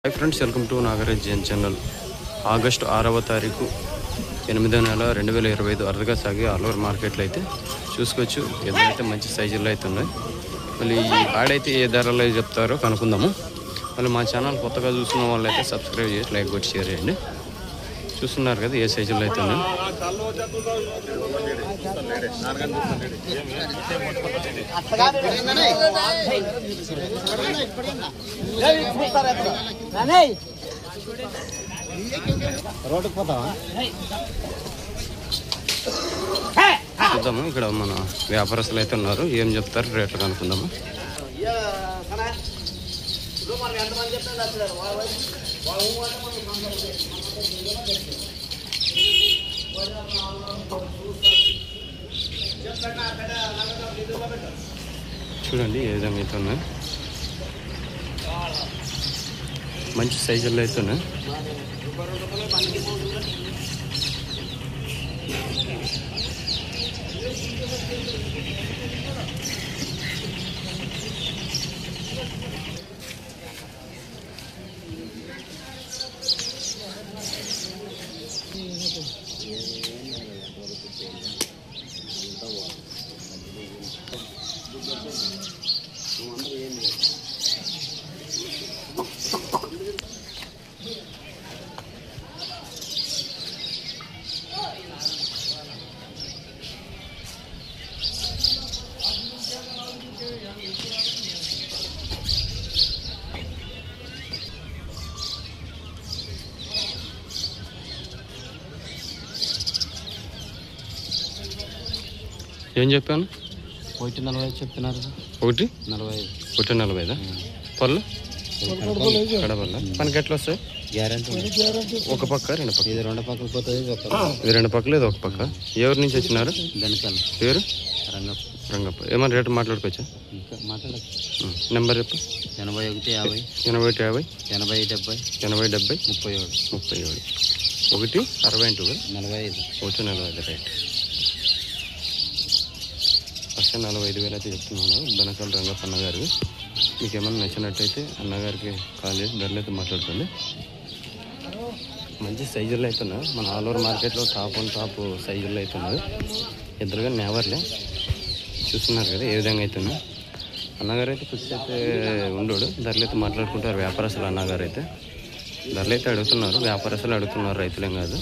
Hi friends welcome to Nagraj Jain channel August 6వ తారీఖు 8వ నెల 2025 అరదగా సాగే ఆల్ ఓవర్ మార్కెట్లో అయితే చూసుకోవచ్చు. ఎదురైతే మంచి సైజుల్లో అయితే ఉన్నాయి. మళ్ళీ ఈ ఆడైతే ఏ ధరలో చెప్తారో కనుక్కుందాము. మళ్ళీ మా ఛానల్ కొత్తగా చూస్తున్న వాళ్ళు అయితే సబ్స్క్రైబ్ చేసి లైక్ కొట్టి షేర్ చేయండి. చూస్తున్నారు కదా ఏ సైజుల్లో అయితే ఉన్నాయి. చూద్దాము. ఇక్కడ మన వ్యాపారస్తులు అయితే ఉన్నారు. ఏం చెప్తారు రేట్లు కనుక్కుందాము. చూడండి ఏ విధంగా అయితే ఉన్నాయి. మంచి సైజుల్లో అయితే ఉన్నాయి. ఏం చెప్పాను? 140 చెప్తున్నారు. 140 పళ్ళు కడపల్ల పనికి ఎట్లా వస్తాయి? గ్యారెంటీ ఒక పక్క రెండు పక్క? ఇది రెండు పక్కలు పోతుంది. ఇది రెండు పక్కలు ఇది ఒక పక్క. ఎవరి నుంచి వచ్చినారు? వెనకాల పేరు రంగప్ప. ఏమన్నా రేటు మాట్లాడుకోవచ్చా? ఇంకా మాట్లాడచ్చు. నెంబర్ చెప్పు. 81 50 81 50 80 70 80 70 37 37 1 62 45 145 రైట్. ఫస్ట్ 45,000 అయితే చెప్తున్నాను. బెనకాల రంగప్ప అన్నగారు. మీకు ఏమన్నా నచ్చినట్టయితే అన్నగారికి కాల్ చేసి ధరలు అయితే మాట్లాడుకోండి. మంచి సైజుల్లో అయితే ఉన్నాయి. మన ఆల్ ఓవర్ మార్కెట్లో టాప్ అండ్ టాప్ సైజుల్లో అయితే ఉన్నాయి. ఎదురుగా నేవర్లే చూస్తున్నారు కదా ఏ విధంగా అయితే ఉన్నాయి. అన్నగారు అయితే ఖుషి అయితే ఉండడు. ధరలు అయితే మాట్లాడుకుంటారు వ్యాపారస్తులు. అన్నగారు అయితే ధరలు అయితే అడుగుతున్నారు. వ్యాపారస్తులు అడుగుతున్నారు, రైతులేం కాదు.